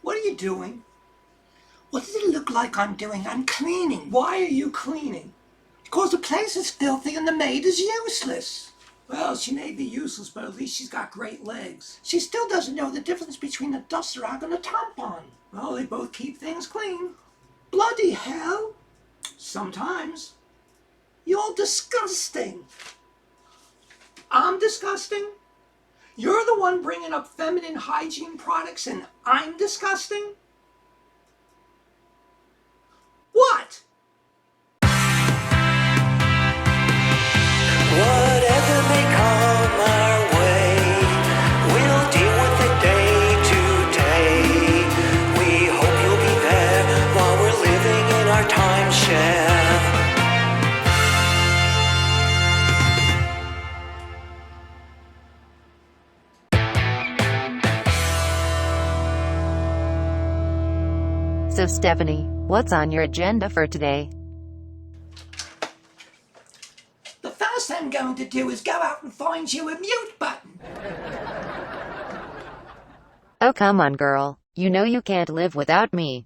What are you doing? What does it look like I'm doing? I'm cleaning. Why are you cleaning? Because the place is filthy and the maid is useless. Well, she may be useless, but at least she's got great legs. She still doesn't know the difference between a dust rag and a tampon. Well, they both keep things clean. Bloody hell. Sometimes. You're disgusting. I'm disgusting? You're the one bringing up feminine hygiene products and I'm disgusting? What? Whatever may come our way, we'll deal with it day to day. We hope you'll be there while we're living in our timeshare. So Stephanie, what's on your agenda for today? The first thing I'm going to do is go out and find you a mute button. Oh come on girl, you know you can't live without me.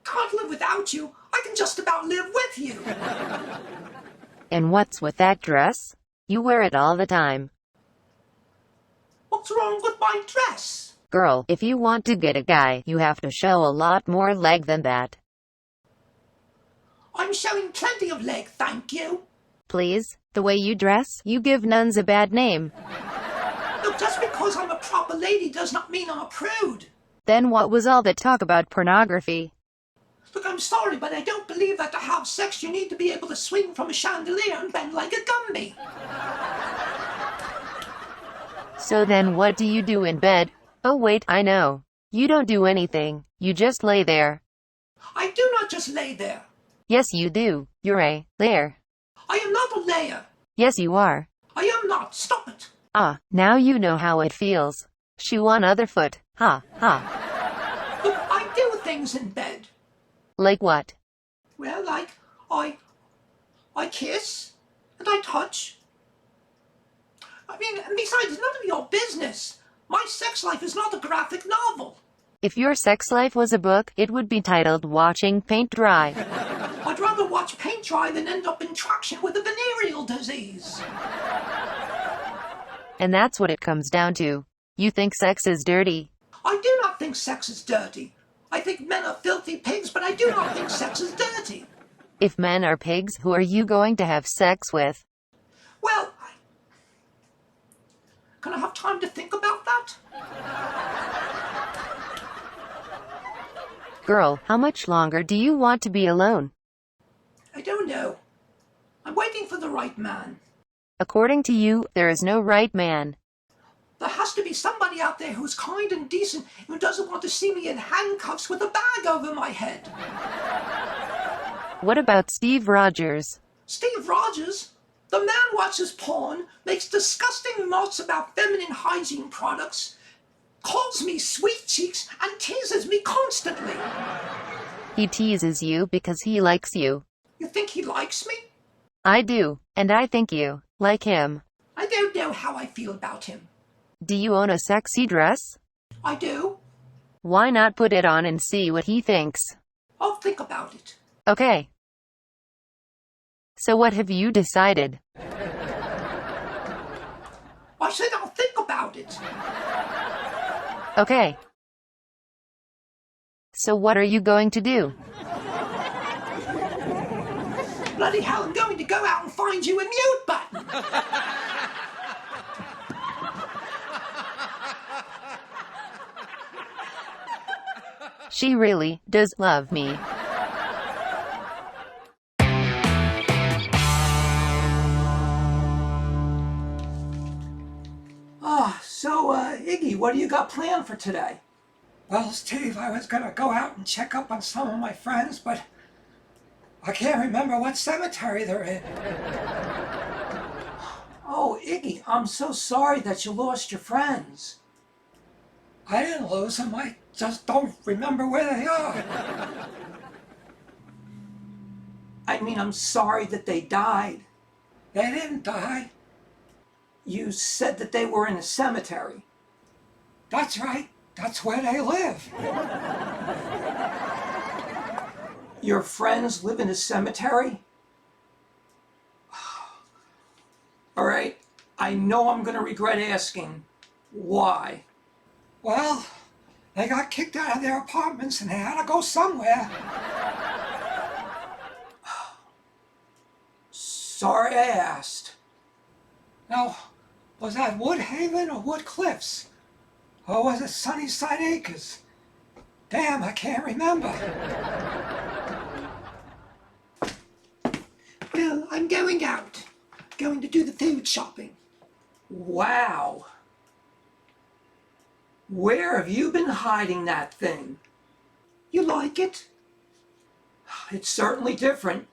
Can't live without you. I can just about live with you. And what's with that dress? You wear it all the time. What's wrong with my dress? Girl, if you want to get a guy, you have to show a lot more leg than that. I'm showing plenty of leg, thank you. Please, the way you dress, you give nuns a bad name. Look, just because I'm a proper lady does not mean I'm a prude. Then what was all the talk about pornography? Look, I'm sorry, but I don't believe that to have sex you need to be able to swing from a chandelier and bend like a Gumby. So then what do you do in bed? Oh wait, I know. You don't do anything, you just lay there. I do not just lay there. Yes you do, you're a layer. I am not a layer. Yes you are. I am not. Stop it. Ah, now you know how it feels. Shoe on other foot. Ha, ha. Look, I do things in bed. Like what? Well, like, I kiss, and I touch. I mean, and besides, it's none of your business. My sex life is not a graphic novel. If your sex life was a book, it would be titled Watching Paint Dry. I'd rather watch paint dry than end up in traction with a venereal disease. And that's what it comes down to. You think sex is dirty. I do not think sex is dirty. I think men are filthy pigs, but I do not think sex is dirty. If men are pigs, who are you going to have sex with? Well, can I have time to think about that? Girl, how much longer do you want to be alone? I don't know. I'm waiting for the right man. According to you, there is no right man. There has to be somebody out there who's kind and decent who doesn't want to see me in handcuffs with a bag over my head. What about Steve Rogers? Steve Rogers? The man watches porn, makes disgusting remarks about feminine hygiene products, calls me sweet cheeks, and teases me constantly. He teases you because he likes you. You think he likes me? I do, and I think you like him. I don't know how I feel about him. Do you own a sexy dress? I do. Why not put it on and see what he thinks? I'll think about it. Okay. So what have you decided? I said I'll think about it. Okay. So what are you going to do? Bloody hell, I'm going to go out and find you a mute button. She really does love me. Iggy, what do you got planned for today? Well, Steve, I was gonna go out and check up on some of my friends, but I can't remember what cemetery they're in. Oh, Iggy, I'm so sorry that you lost your friends. I didn't lose them, I just don't remember where they are. I mean, I'm sorry that they died. They didn't die. You said that they were in a cemetery. That's right. That's where they live. Your friends live in a cemetery? All right, I know I'm going to regret asking. Why? Well, they got kicked out of their apartments and they had to go somewhere. Sorry I asked. Now, was that Woodhaven or Woodcliffs? Or was it Sunnyside Acres? Damn, I can't remember. Well, I'm going out. Going to do the food shopping. Wow. Where have you been hiding that thing? You like it? It's certainly different.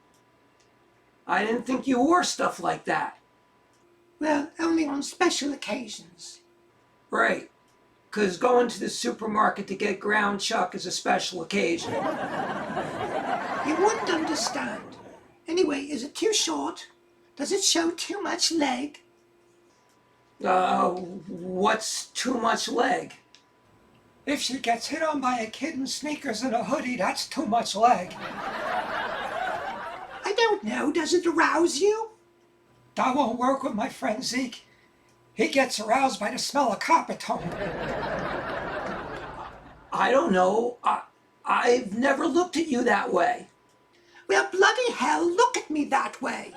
I didn't think you wore stuff like that. Well, only on special occasions. Right, because going to the supermarket to get ground chuck is a special occasion. You wouldn't understand. Anyway, is it too short? Does it show too much leg? What's too much leg? If she gets hit on by a kid in sneakers and a hoodie, that's too much leg. I don't know. Does it arouse you? That won't work with my friend Zeke. He gets aroused by the smell of Coppertone. I don't know. I've never looked at you that way. Well, bloody hell, look at me that way.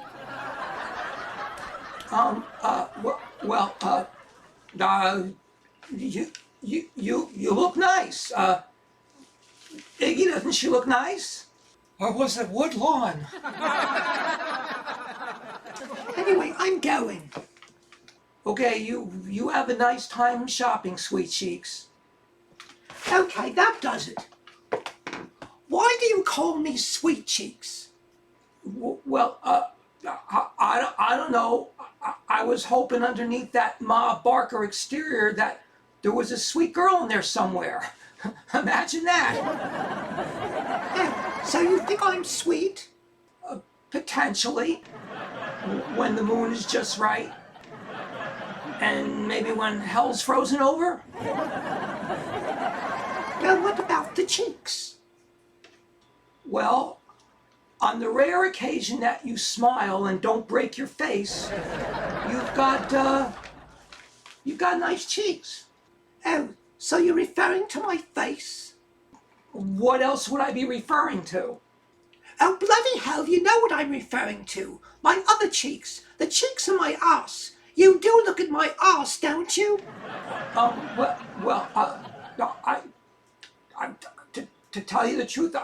You look nice. Iggy, doesn't she look nice? Or was it Woodlawn? Anyway, I'm going. Okay, you have a nice time shopping, sweet cheeks. Okay, that does it. Why do you call me sweet cheeks? Well, I don't know. I was hoping underneath that Ma Barker exterior that there was a sweet girl in there somewhere. Imagine that. Yeah, so you think I'm sweet? Potentially. When the moon is just right. And maybe when hell's frozen over? Now, what about the cheeks? Well, on the rare occasion that you smile and don't break your face, you've got nice cheeks. Oh, so you're referring to my face? What else would I be referring to? Oh, bloody hell, you know what I'm referring to. My other cheeks. The cheeks of my ass. You do look at my ass, don't you? To tell you the truth,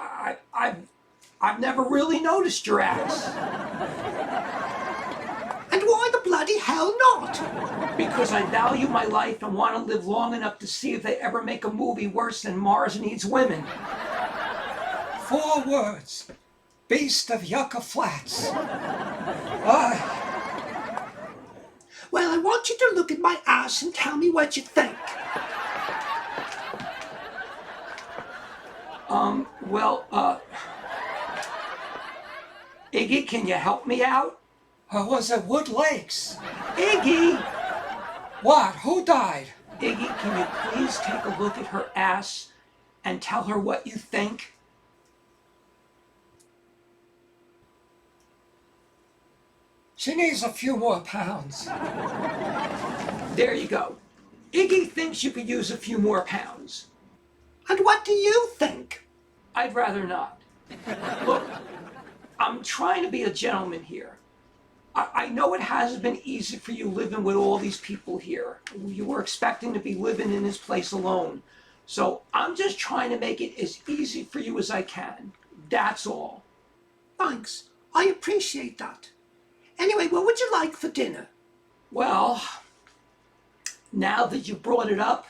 I've never really noticed your ass. And why the bloody hell not? Because I value my life and want to live long enough to see if they ever make a movie worse than Mars Needs Women. 4 words. Beast of Yucca Flats. Well, I want you to look at my ass and tell me what you think. Iggy, can you help me out? Or was it Wood Lakes? Iggy! What? Who died? Iggy, can you please take a look at her ass and tell her what you think? She needs a few more pounds. There you go. Iggy thinks you could use a few more pounds. And what do you think? I'd rather not. Look, I'm trying to be a gentleman here. I know it hasn't been easy for you living with all these people here. You were expecting to be living in this place alone. So I'm just trying to make it as easy for you as I can. That's all. Thanks. I appreciate that. Anyway, what would you like for dinner? Well, now that you brought it up,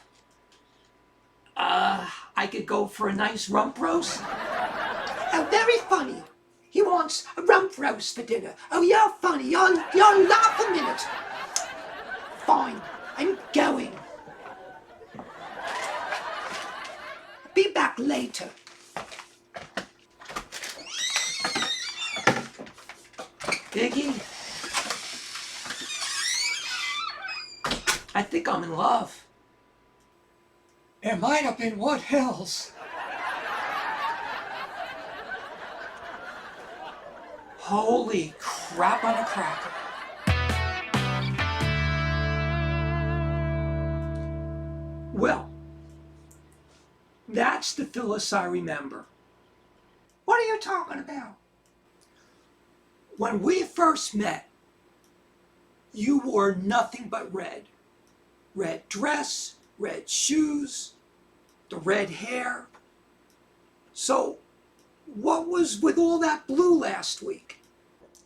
I could go for a nice rump roast. Oh, very funny. He wants a rump roast for dinner. Oh, you're funny. You'll laugh a minute. Fine, I'm going. Be back later. Iggy, I think I'm in love. It might have been Wood Hills. Holy crap on a cracker. Well, that's the Phyllis I remember. What are you talking about? When we first met, you wore nothing but red. Red dress, red shoes, the red hair. So, what was with all that blue last week?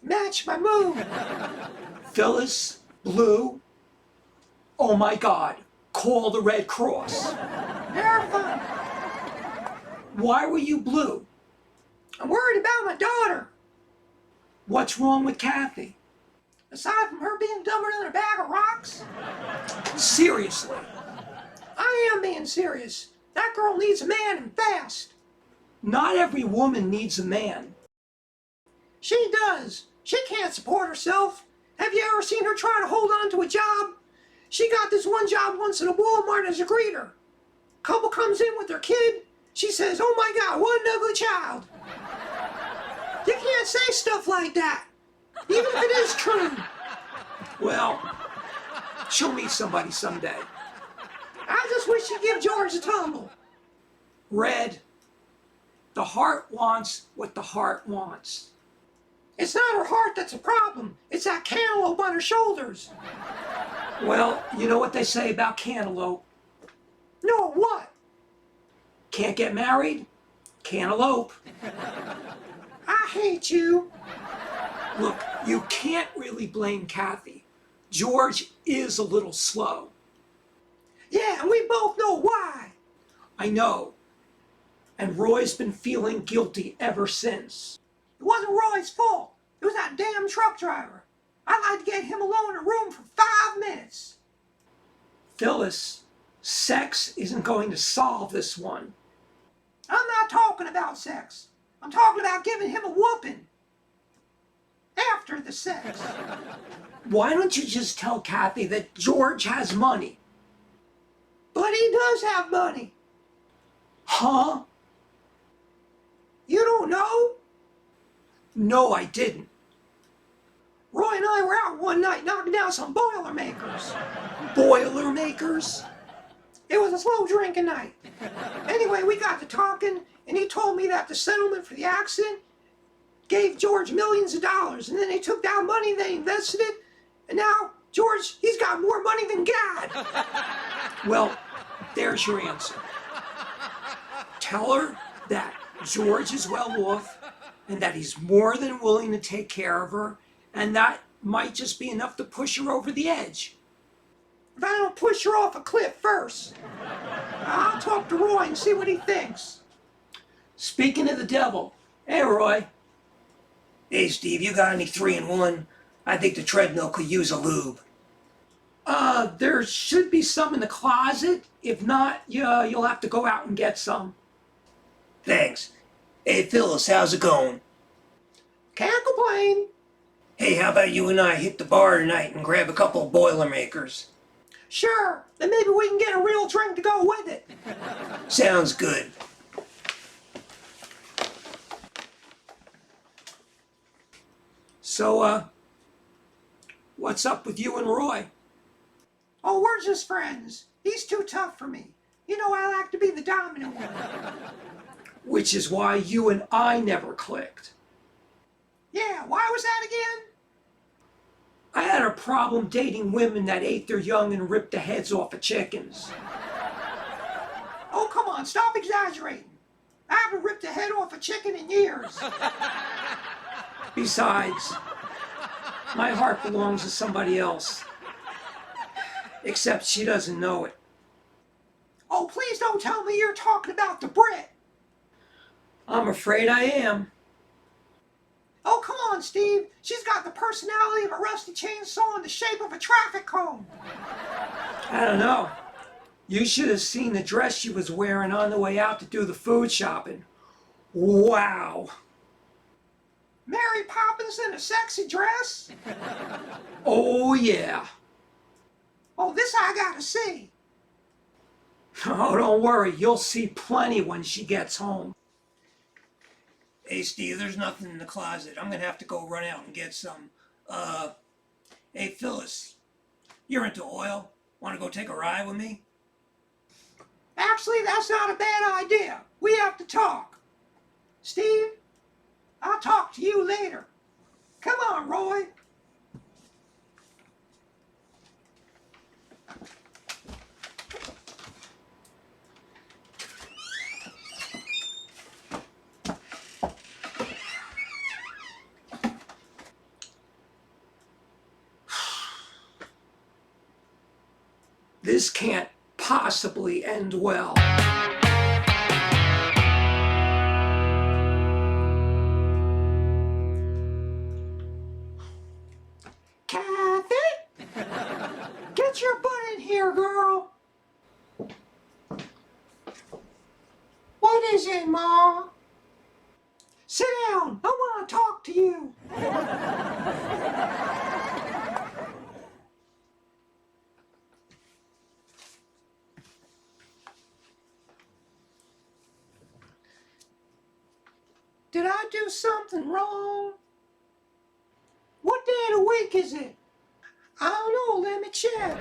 Match my mood. Phyllis, blue. Oh my God, call the Red Cross. Terrifying. Why were you blue? I'm worried about my daughter. What's wrong with Kathy? Aside from her being dumber than a bag of rocks? Seriously. I am being serious. That girl needs a man and fast. Not every woman needs a man. She does. She can't support herself. Have you ever seen her try to hold on to a job? She got this one job once in a Walmart as a greeter. Couple comes in with their kid. She says, "Oh my God, what an ugly child." You can't say stuff like that, even if it is true. Well, she'll meet somebody someday. I just wish she'd give George a tumble. Red, the heart wants what the heart wants. It's not her heart that's a problem. It's that cantaloupe on her shoulders. Well, you know what they say about cantaloupe? No, what? Can't get married? Cantaloupe. I hate you. Look, you can't really blame Kathy. George is a little slow. Yeah, and we both know why. I know. And Roy's been feeling guilty ever since. It wasn't Roy's fault. It was that damn truck driver. I'd like to get him alone in a room for 5 minutes. Phyllis, sex isn't going to solve this one. I'm not talking about sex. I'm talking about giving him a whooping. After the sex. Why don't you just tell Kathy that George has money? But he does have money. Huh? You don't know? No, I didn't. Roy and I were out one night knocking down some Boilermakers. Boilermakers? It was a slow drinking night. Anyway, we got to talking, and he told me that the settlement for the accident gave George millions of dollars, and then they took that money, they invested it, and now George, he's got more money than God. Well, there's your answer. Tell her that George is well off, and that he's more than willing to take care of her, and that might just be enough to push her over the edge. If I don't push her off a cliff first, I'll talk to Roy and see what he thinks. Speaking of the devil, hey Roy. Hey Steve, you got any 3-in-1? I think the treadmill could use a lube. There should be some in the closet. If not, you'll have to go out and get some. Thanks. Hey Phyllis, how's it going? Can't complain. Hey, how about you and I hit the bar tonight and grab a couple of Boilermakers? Sure, then maybe we can get a real drink to go with it. Sounds good. So, what's up with you and Roy? Oh, we're just friends. He's too tough for me. You know, I like to be the dominant one. Which is why you and I never clicked. Yeah, why was that again? I had a problem dating women that ate their young and ripped the heads off of chickens. Oh, come on, stop exaggerating. I haven't ripped the head off a chicken in years. Besides, my heart belongs to somebody else. Except she doesn't know it. Oh, please don't tell me you're talking about the Brit. I'm afraid I am. Oh, come on, Steve. She's got the personality of a rusty chainsaw in the shape of a traffic cone. I don't know. You should have seen the dress she was wearing on the way out to do the food shopping. Wow. Mary Poppins in a sexy dress? Oh, yeah. Oh, this I gotta see. Oh, don't worry. You'll see plenty when she gets home. Hey, Steve, there's nothing in the closet. I'm going to have to go run out and get some. Hey, Phyllis, you're into oil? Want to go take a ride with me? Actually, that's not a bad idea. We have to talk. Steve, I'll talk to you later. Come on, Roy. This can't possibly end well. Kathy? Get your butt in here, girl. What is it, Ma? Sit down. I want to talk to you. Did I do something wrong? What day of the week is it? I don't know. Let me check.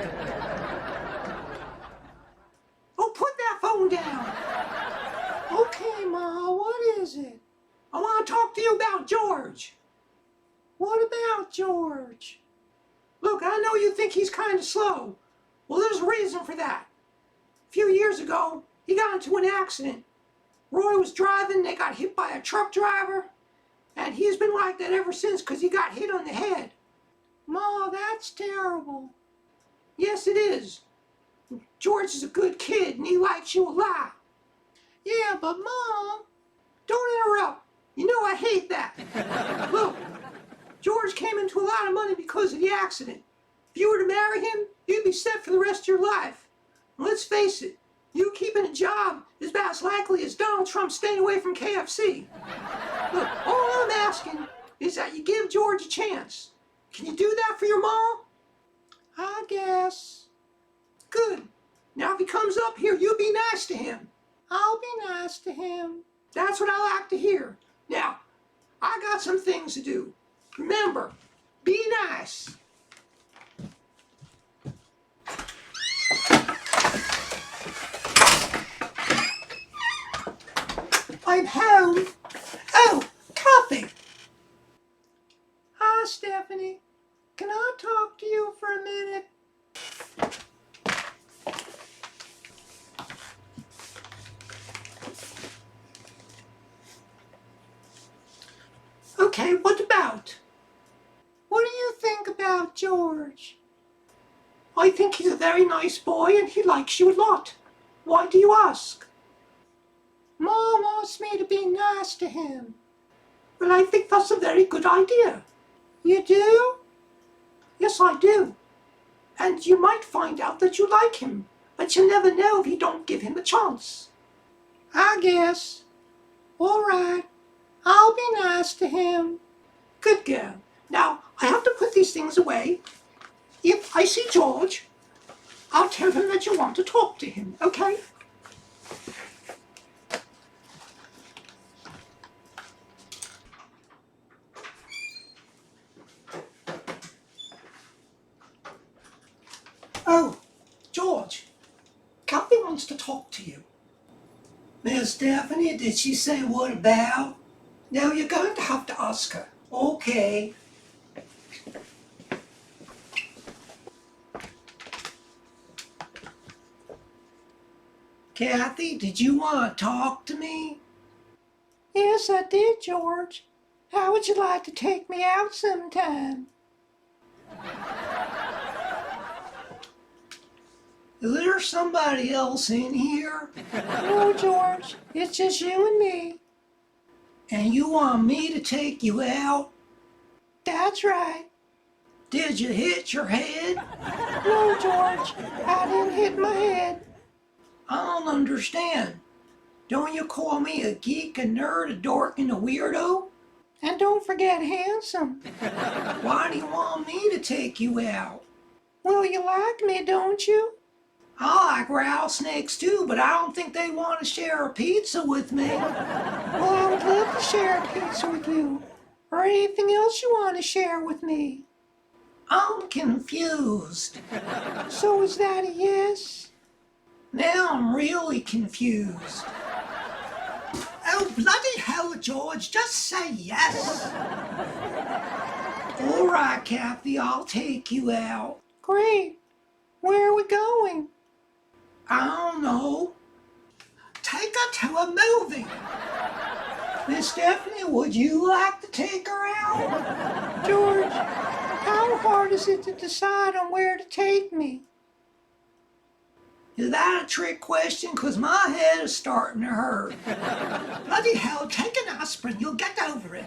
Oh, put that phone down. Okay, Ma, what is it? I want to talk to you about George. What about George? Look, I know you think he's kind of slow. Well, there's a reason for that. A few years ago, he got into an accident. Roy was driving, they got hit by a truck driver, and he's been like that ever since because he got hit on the head. Ma, that's terrible. Yes, it is. George is a good kid and he likes you a lot. Yeah, but Mom, don't interrupt. You know I hate that. Look, George came into a lot of money because of the accident. If you were to marry him, you'd be set for the rest of your life. And let's face it, you keeping a job is about as likely as Donald Trump staying away from KFC. Look, all I'm asking is that you give George a chance. Can you do that for your mom? I guess. Good. Now if he comes up here, you be nice to him. I'll be nice to him. That's what I like to hear. Now, I got some things to do. Remember, be nice. I'm home. Oh, coffee. Hi, Stephanie. Can I talk to you for a minute? Okay, what about? What do you think about George? I think he's a very nice boy and he likes you a lot. Why do you ask? Mom wants me to be nice to him. Well, I think that's a very good idea. You do? Yes, I do. And you might find out that you like him, but you never know if you don't give him a chance. I guess. All right. I'll be nice to him. Good girl. Now, I have to put these things away. If I see George, I'll tell him that you want to talk to him, okay? Oh, George, Kathy wants to talk to you. Miss Stephanie, did she say what about? No, you're going to have to ask her. Okay. Kathy, did you want to talk to me? Yes, I did, George. How would you like to take me out sometime? Is there somebody else in here? No, George. It's just you and me. And you want me to take you out? That's right. Did you hit your head? No, George. I didn't hit my head. I don't understand. Don't you call me a geek, a nerd, a dork, and a weirdo? And don't forget handsome. Why do you want me to take you out? Well, you like me, don't you? I like rattlesnakes too, but I don't think they want to share a pizza with me. Well, I would love to share a pizza with you. Or anything else you want to share with me. I'm confused. So is that a yes? Now I'm really confused. Oh, bloody hell, George, just say yes. All right, Kathy, I'll take you out. Great. Where are we going? I don't know. Take her to a movie. Miss Stephanie, would you like to take her out? George, how hard is it to decide on where to take me? Is that a trick question? Because my head is starting to hurt. Bloody hell, take an aspirin. You'll get over it.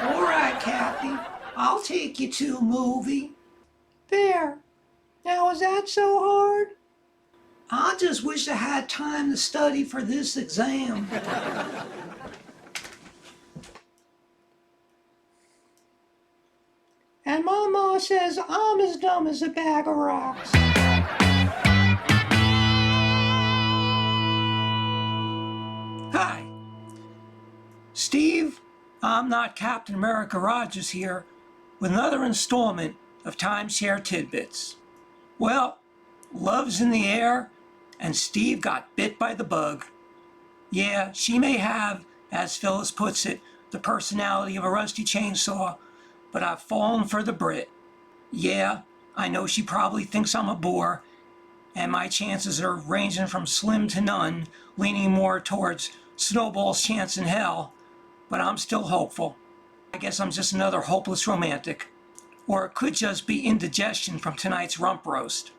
All right, Kathy. I'll take you to a movie. There. Now, is that so hard? I just wish I had time to study for this exam. And my ma says I'm as dumb as a bag of rocks. Hi. Steve, I'm not Captain America Rogers here with another installment of Timeshare Tidbits. Well, love's in the air and Steve got bit by the bug. Yeah, she may have, as Phyllis puts it, the personality of a rusty chainsaw, but I've fallen for the Brit. Yeah, I know she probably thinks I'm a bore, and my chances are ranging from slim to none, leaning more towards Snowball's chance in hell, but I'm still hopeful. I guess I'm just another hopeless romantic. Or it could just be indigestion from tonight's rump roast.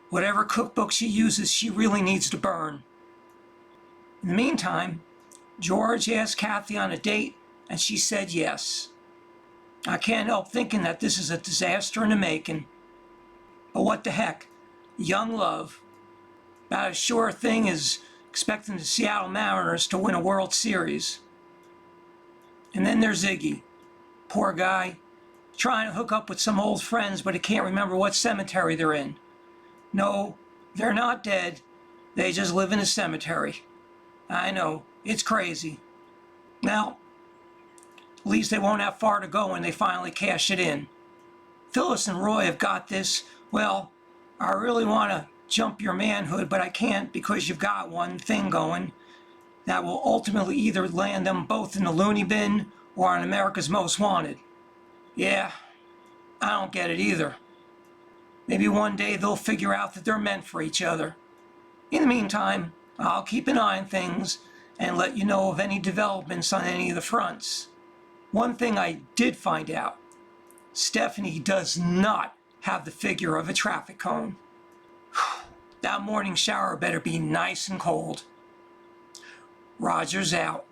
Whatever cookbook she uses, she really needs to burn. In the meantime, George asked Kathy on a date, and she said yes. I can't help thinking that this is a disaster in the making. But what the heck? Young love. About as sure a thing as expecting the Seattle Mariners to win a World Series. And then there's Iggy. Poor guy. Trying to hook up with some old friends, but he can't remember what cemetery they're in. No, they're not dead. They just live in a cemetery. I know, it's crazy. Well, at least they won't have far to go when they finally cash it in. Phyllis and Roy have got this. Well, I really want to jump your manhood, but I can't because you've got one thing going that will ultimately either land them both in the loony bin or on America's Most Wanted. Yeah, I don't get it either. Maybe one day they'll figure out that they're meant for each other. In the meantime, I'll keep an eye on things and let you know of any developments on any of the fronts. One thing I did find out, Stephanie does not have the figure of a traffic cone. That morning shower better be nice and cold. Roger's out.